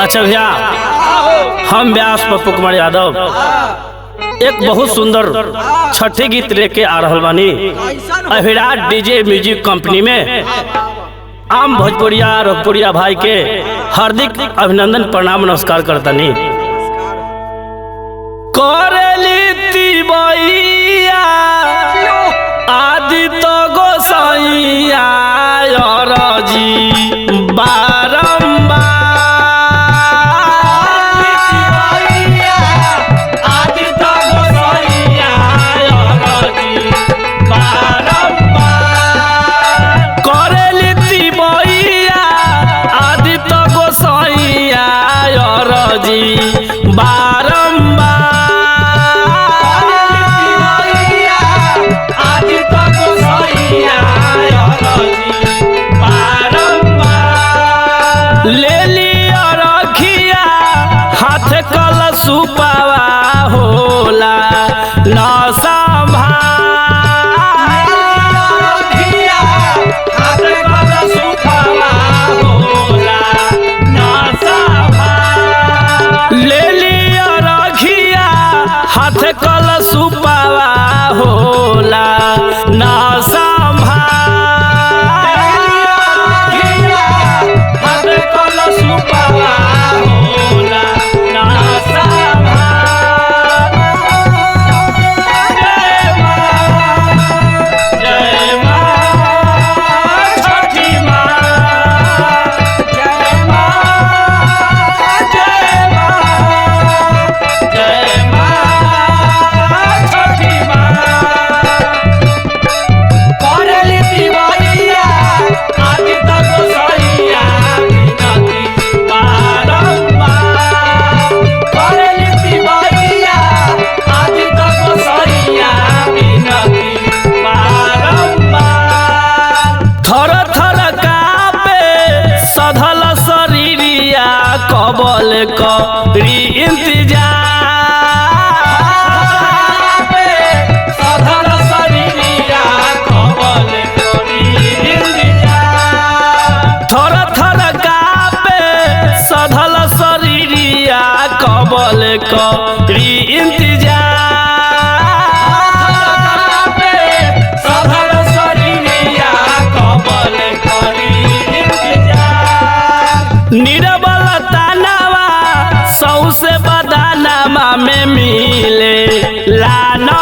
अच्छा भैया, हम व्यास पप्पू कुमार यादव एक बहुत सुंदर छठी गीत लेके आ रहल बानी। अभिराज डीजे म्यूजिक कंपनी में आम भोजपुरिया रोगपुरिया भाई के हार्दिक अभिनंदन प्रणाम नमस्कार करतनी। आदित्य गोसाइया सुपावा होला न ले लिया रखिया हाथ कल सुपावा होला न कबल करी इंतजार सधल शरीरिया कबल करी इंतजार थर थर कापे सधल शरीरिया कबल करी इंतजार से बदानामा में मिले लाना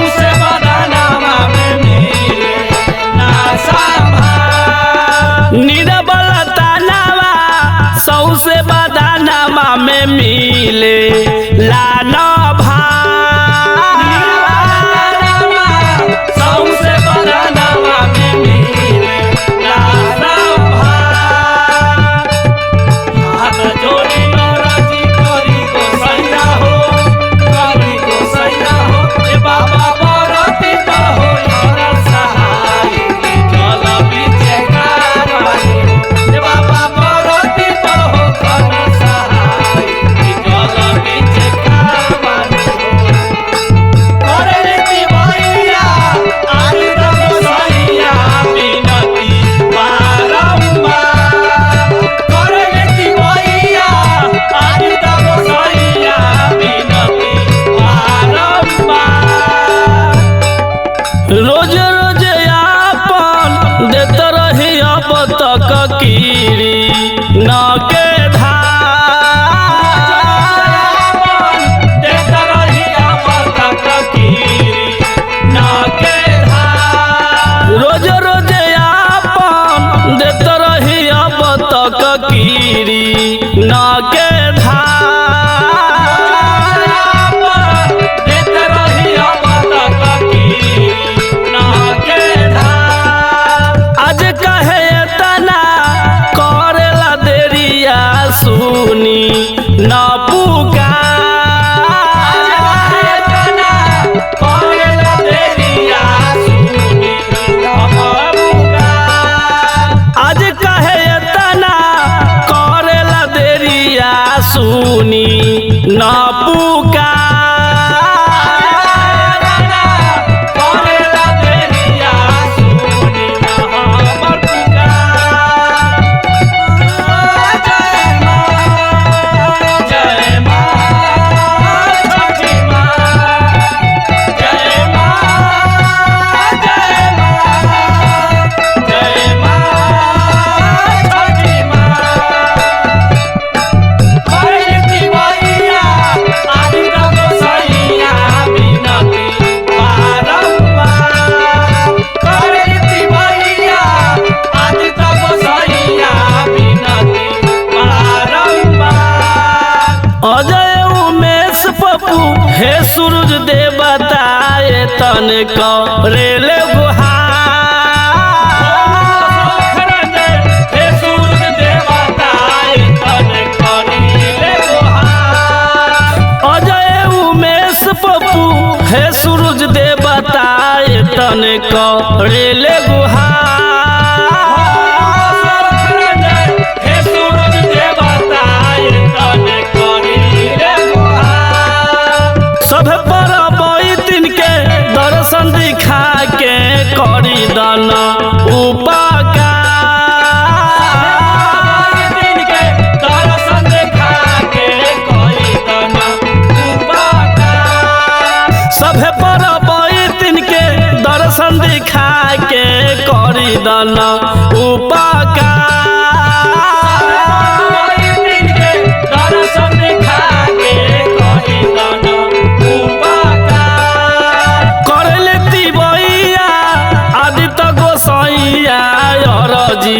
से बदानामा में मिले निरबल तानावा सौ से बदानामा में मिले लाना तन करेले हे सूरज देवता तन करेले हे सूरज देवता तन करेले सब पर बैतिन के दर्शन दिखा के करी दाना सभे पर बैतिन के दर्शन दिखा के करी दाना कर लेती भैया आदित्य गोसाइया जी